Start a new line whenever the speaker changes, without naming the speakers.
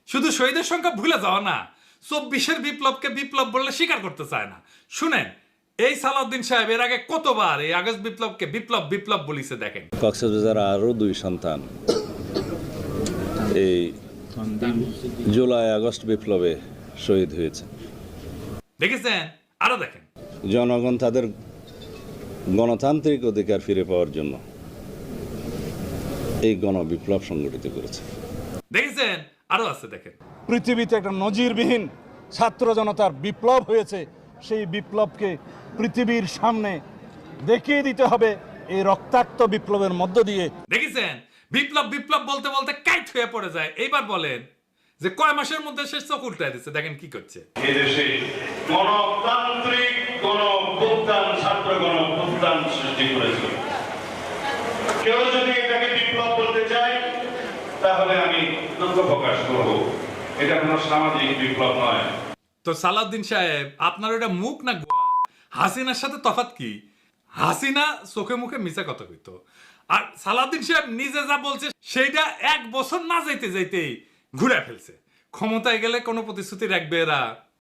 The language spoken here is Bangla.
শুধু শহীদের সংখ্যা ভুলে যাওয়া না, 24-এর বিপ্লবকে বিপ্লব বললে স্বীকার করতে চায় না। শুনেন, এই সালাউদ্দিন সাহেব এর আগে কতবার এই আগস্ট বিপ্লবকে বিপ্লব বিপ্লব বলিছে দেখেন।
কক্সবাজার আরও 2 সন্তান এই জুলাই আগস্ট বিপ্লবে শহীদ হয়েছে।
দেখেছেন? আরো দেখেন।
জনগণ তাদের গণতান্ত্রিক অধিকার ফিরে পাওয়ার জন্য এই গণবিপ্লব সংগঠিত করেছে।
দেখেছেন? আরো আছে দেখেন।
পৃথিবীতে একটা নজিরবিহীন ছাত্র জনতার বিপ্লব হয়েছে, সেই বিপ্লবকে পৃথিবীর সামনে দেখিয়ে দিতে হবে এই রক্তাক্ত বিপ্লবের মধ্য দিয়ে।
দেখেছেন? বিপ্লব বিপ্লব বলতে বলতে কাইট হয়ে পড়ে যায়। এইবার বলেন যে কয় মাসের মধ্যে শেষ চোখ উল্টায় দিচ্ছে, দেখেন কি করছে।
এদেশে গণতান্ত্রিক গণঅভ্যুত্থান, ছাত্র গণঅভ্যুত্থান সৃষ্টি করেছে। কেউ যদি এটাকে বিপ্লব বলতে চায় তাহলে আমি দুঃখ প্রকাশ করব, এটা কোনো সামাজিক বিপ্লব নয়।
তো সালাউদ্দিন সাহেব, আপনার ওটা মুখ না গোয়া? হাসিনার সাথে তফাৎ কি? হাসিনা চোখে মুখে মিছা কথা কইতো, আর সালাউদ্দিন সাহেব নিজে যা বলছে সেইটা 1 বছর না যাইতে যাইতেই ঘুরে ফেলছে। ক্ষমতায় গেলে কোনো প্রতিশ্রুতি রাখবে এরা?